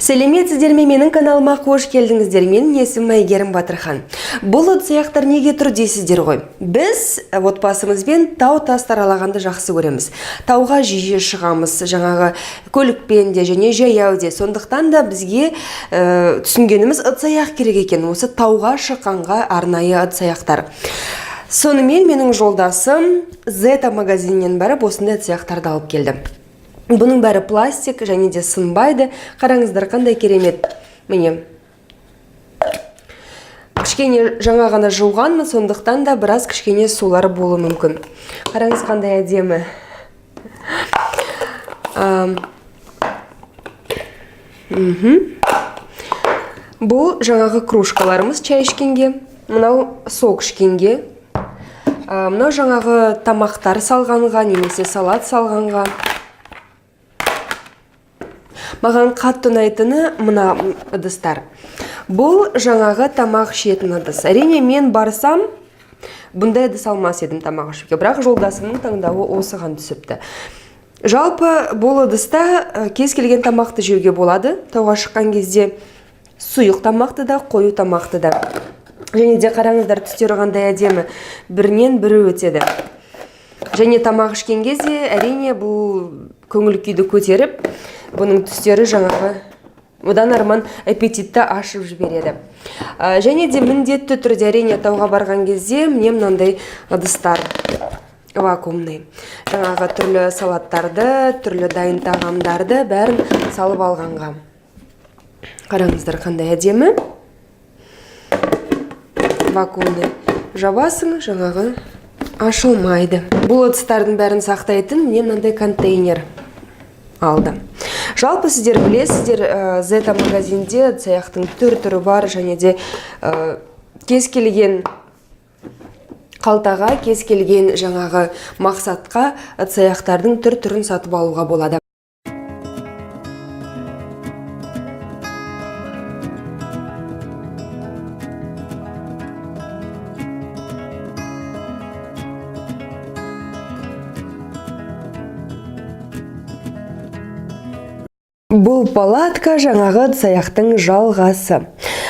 Сәлеметсіздер ме, менің каналыма қош келдіңіздер. Менің есімім Әйгерім Батырхан. Бұл ыдыс-аяқтар неге тұр дейсіздер ғой? Біз отбасымызбен тау тас аралағанды жақсы көреміз. Тауға жиі шығамыз, жаңағы көлікпен де және жаяу де. Сондықтан да бізге түсінгеніміз ыдыс-аяқ керек екен. Осы тауға шыққанға арнайы ыдыс-аяқтар. Сонымен менің жолдасым Зета магазинінен барып осындай ыдыс-аяқтарды алып келді. Бұның бәрі пластик және де сынбайды. Қараңыздар, қандай керемет. Міне. Кішкене жаңа ғана жуғанмын, сондықтан да біраз кішкене сулары болуы мүмкін. Қараңыз, қандай әдемі. Бұл жаңағы кружкаларымыз чай ішкенге, мынау сок ішкенге, мынау жаңағы тамақтар салғанға, немесе салат салғанға. Маған қатты ұнайтыны мына ыдыстар. Бұл жаңағы тамақ ішетін ыдыс. Әрине мен барсам, бұндай ыдыс алмас едім тамақ ішуге, бірақ жолдасымның таңдауы осыған түсіпті. Жалпы бұл ыдыста кез келген тамақты жеуге болады. Тауға шыққан кезде сұйық тамақты да, қою тамақты да. Және де қараңыздар, түстері қандай әдемі, бірінен бірі өтеді. Және тамақ ішкен кезде әрине бұл көңіл күйді көтеріп, бұның түстері жаңағы одан арман аппетитті ашып жібереді. Және де міндетті түрде әрине тауға барған кезде мне мынандай ыдыстар вакуумный. Жаңағы түрлі салаттарды, түрлі дайын тағамдарды бәрін салып алғанға. Қараңыздар, қандай әдемі. Вакуумный. Жабасың, жаңағы ашылмайды. Бұл ыдыстардың бәрін сақтайтын мне мынандай контейнер алды. Жалпы сіздер білесіздер, Зета магазинде ыдыс-аяқтың түр-түрі бар, және де кез келген қалтаға, кез келген жаңағы мақсатқа ыдыс-аяқтардың түр-түрін сатып алуға болады. Бұл палатка жаңағы ыдыс-аяқтың жалғасы.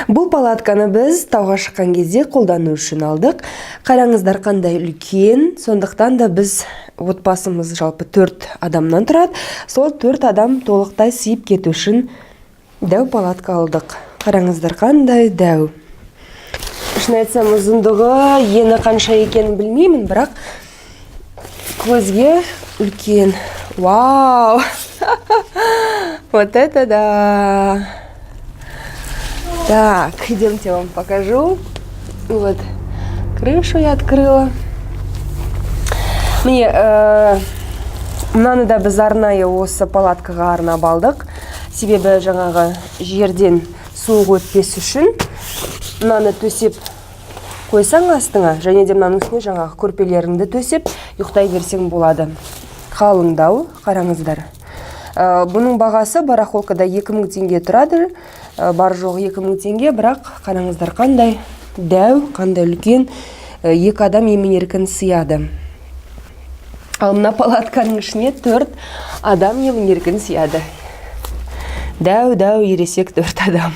Бұл палатканы біз тауға шыққан кезде қолдану үшін алдық. Қараңыздар, қандай үлкен. Сондықтан да біз отбасымыз жалпы 4 адамнан тұрады. Сол 4 адам толықтай сыйып кету үшін дәу палатка алдық. Қараңыздар, қандай дәу. Шын айтсам, ұзындығы ені қанша екенін білмеймін, бірақ көзге үлкен. Вау! Вот это да! Так, идемте, я вам покажу. Вот, крышу я открыла. Мне мынаны да біз арнайы осы палаткаға арнап алдық. Себебі жаңағы жерден суық өтпес үшін мынаны төсеп қойсаң астыңа, және де мынаның үстіне жаңағы көрпелеріңді төсеп ұйықтай берсең болады. Қалыңдау, қараңыздар. Бұның бағасы барахолкада 2000 теңге тұрады, бар жоқ 2000 теңге, бірақ қараңыздар, қандай дәу, қандай үлкен, 2 адам емен-еркін сыяды. Ал мына палатканың ішіне 4 адам емен-еркін сыяды. Дәу ересек 4 адам.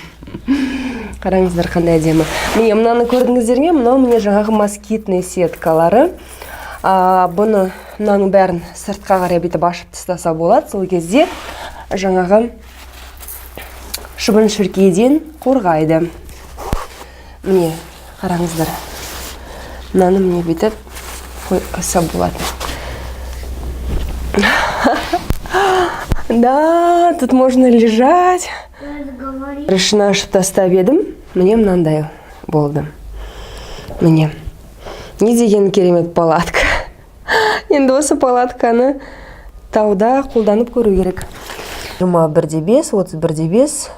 Қараңыздар, қандай әдемі. Міне мынаны көрдіңіздер ме? Мынау міне жаңағы москитный сеткалары. Мұның бәрін сыртқа қарай бетіп ашып тастаса болады. Сол кезде жаңағы шыбын-шіркейден қорғайды. Міне, қараңыздар. Мынаны міне бетіп қойса болады. Да, тут можно лежать. Рышына ашып тастап едім. Міне мынандай болды. Міне. Не деген керемет палатка. Енді осы палатканы тауда қолданып көру керек. 21-5, 31-5,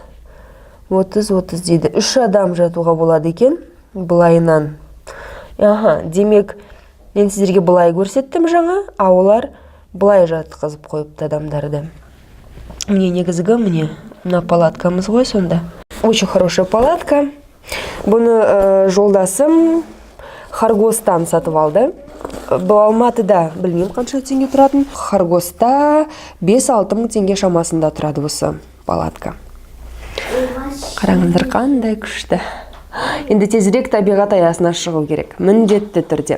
30 дейді. 3 адам жатуға болады екен бұлайынан. Демек, мен сіздерге бұлай көрсеттім жаңа, а олар бұлай жатқызып қойыпты адамдарды. Мне негізгі, мына палаткамыз ғой сонда. Очень хорошая палатка. Бұны жолдасым Харгостан сатып алды. Бұл Алматыда білмеймін қанша теңге тұратын. Харгоста 5-6 мың теңге шамасында тұрады осы палатка. Қараңыздар қандай күшті. Енді тезірек табиғат аясына шығу керек, міндетті түрде.